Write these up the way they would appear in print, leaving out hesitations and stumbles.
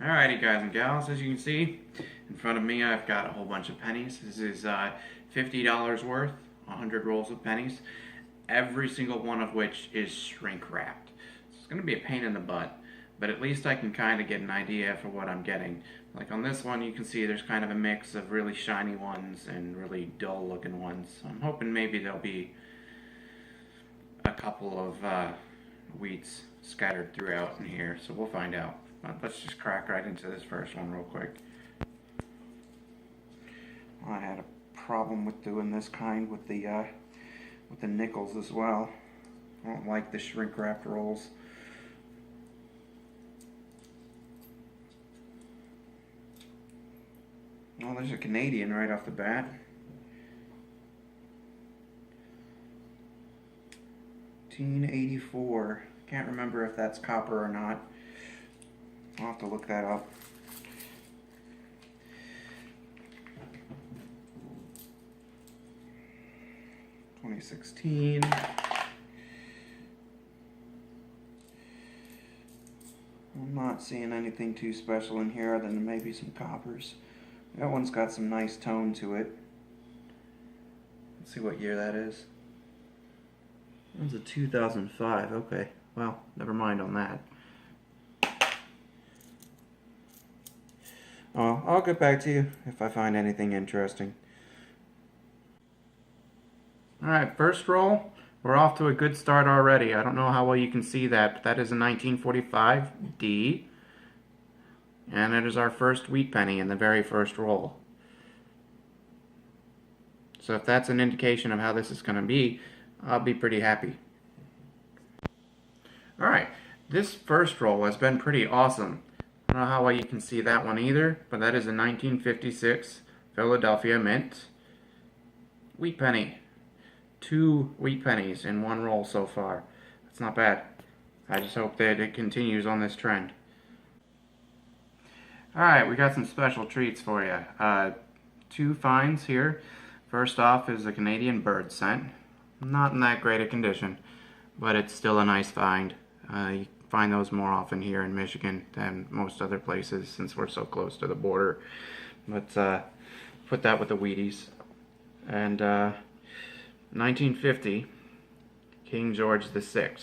Alrighty guys and gals, as you can see in front of me I've got a whole bunch of pennies. This is $50 worth, 100 rolls of pennies, every single one of which is shrink wrapped. So it's going to be a pain in the butt, but at least I can kind of get an idea for what I'm getting. Like on this one you can see there's kind of a mix of really shiny ones and really dull looking ones. So I'm hoping maybe there'll be a couple of wheats scattered throughout in here, so we'll find out. Let's just crack right into this first one real quick. I had a problem with doing this kind with the nickels as well. I don't like the shrink wrapped rolls. Well, there's a Canadian right off the bat. $18.84. Can't remember if that's copper or not. I'll have to look that up. $20.16. I'm not seeing anything too special in here other than maybe some coppers. That one's got some nice tone to it. Let's see what year that is. That was a 2005. Okay, well, never mind on that. Oh, I'll get back to you if I find anything interesting. Alright, first roll. We're off to a good start already. I don't know how well you can see that, but that is a 1945 D. And it is our first wheat penny in the very first roll. So if that's an indication of how this is going to be, I'll be pretty happy. Alright, this first roll has been pretty awesome. I don't know how well you can see that one either, but that is a 1956 Philadelphia Mint wheat penny. 2 wheat pennies in one roll so far. That's not bad. I just hope that it continues on this trend. Alright, we got some special treats for you. 2 finds here. First off is a Canadian bird scent. Not in that great a condition, but it's still a nice find. You find those more often here in Michigan than most other places since we're so close to the border. But put that with the Wheaties. And 1950 King George VI,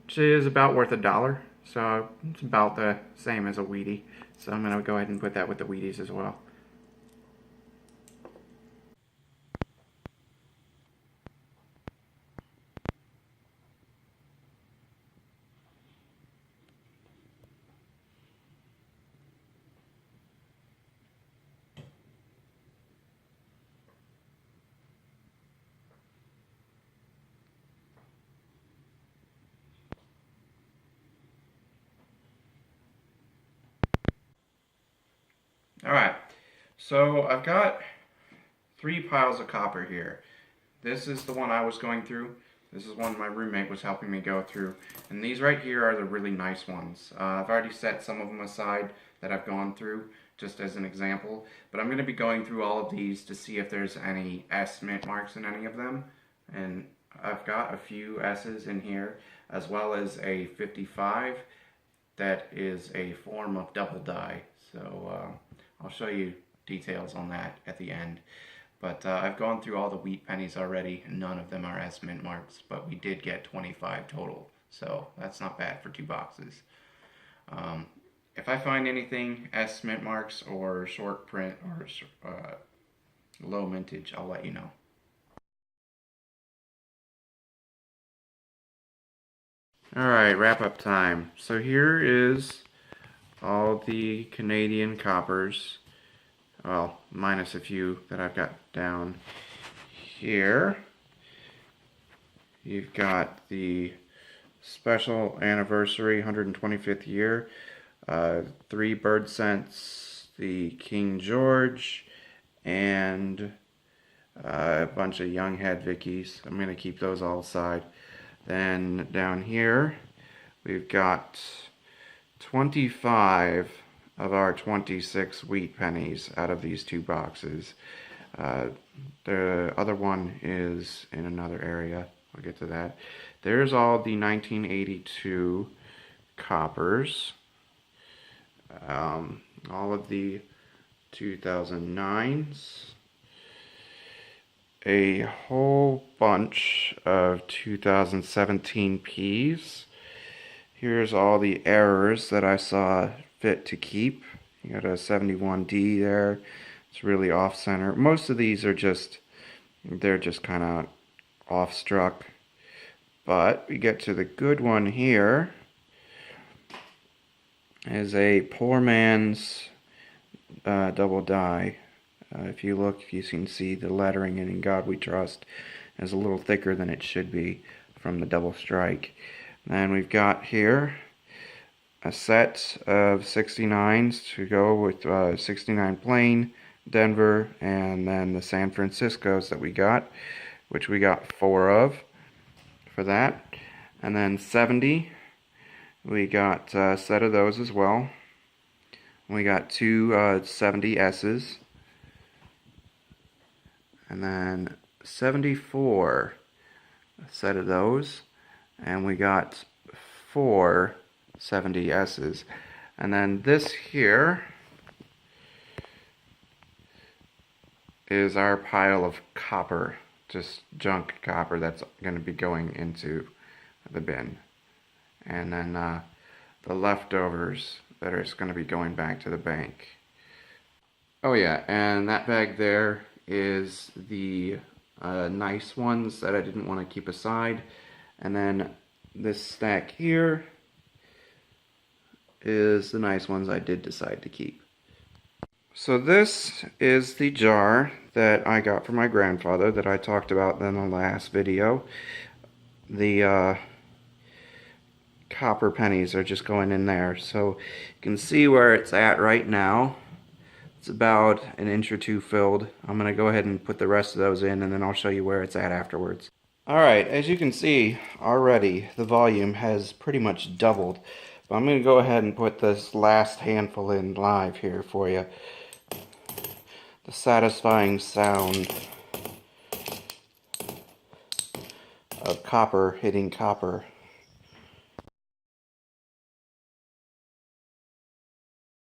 which is about worth $1, so it's about the same as a Wheatie. So I'm going to go ahead and put that with the Wheaties as well. Alright, so I've got 3 piles of copper here. This is the one I was going through. This is one my roommate was helping me go through. And these right here are the really nice ones. I've already set some of them aside that I've gone through, just as an example. But I'm going to be going through all of these to see if there's any S mint marks in any of them. And I've got a few S's in here, as well as a 55 that is a form of double die. So I'll show you details on that at the end. But I've gone through all the wheat pennies already. None of them are S mint marks, but we did get 25 total. So that's not bad for 2 boxes. If I find anything S mint marks or short print or low mintage, I'll let you know. Alright, wrap up time. So here is all the Canadian coppers. Well, minus a few that I've got down here. You've got the special anniversary 125th year, 3 bird scents, the King George, and a bunch of young head Vickies. I'm going to keep those all aside. Then down here we've got 25 of our 26 wheat pennies out of these 2 boxes. The other one is in another area. I'll get to that. There's all the 1982 coppers. all of the 2009s, a whole bunch of 2017 Ps. Here's all the errors that I saw fit to keep. You got a 71D there. It's really off center. Most of these are they're just kind of off struck. But we get to the good one here. Is a poor man's double die. If you look, you can see the lettering in God We Trust is a little thicker than it should be from the double strike. And we've got here a set of 69s to go with 69 Plain, Denver, and then the San Franciscos that we got, which we got 4 of for that. And then 70, we got a set of those as well. We got 2 70S's. And then 74, a set of those. And we got 4 70S's. And then this here is our pile of copper, just junk copper that's going to be going into the bin. And then the leftovers that are going to be going back to the bank. Oh yeah, and that bag there is the nice ones that I didn't want to keep aside. And then this stack here is the nice ones I did decide to keep. So this is the jar that I got from my grandfather that I talked about in the last video. The copper pennies are just going in there. So you can see where it's at right now. It's about an inch or two filled. I'm going to go ahead and put the rest of those in, and then I'll show you where it's at afterwards. Alright, as you can see already, the volume has pretty much doubled. But I'm going to go ahead and put this last handful in live here for you. The satisfying sound of copper hitting copper.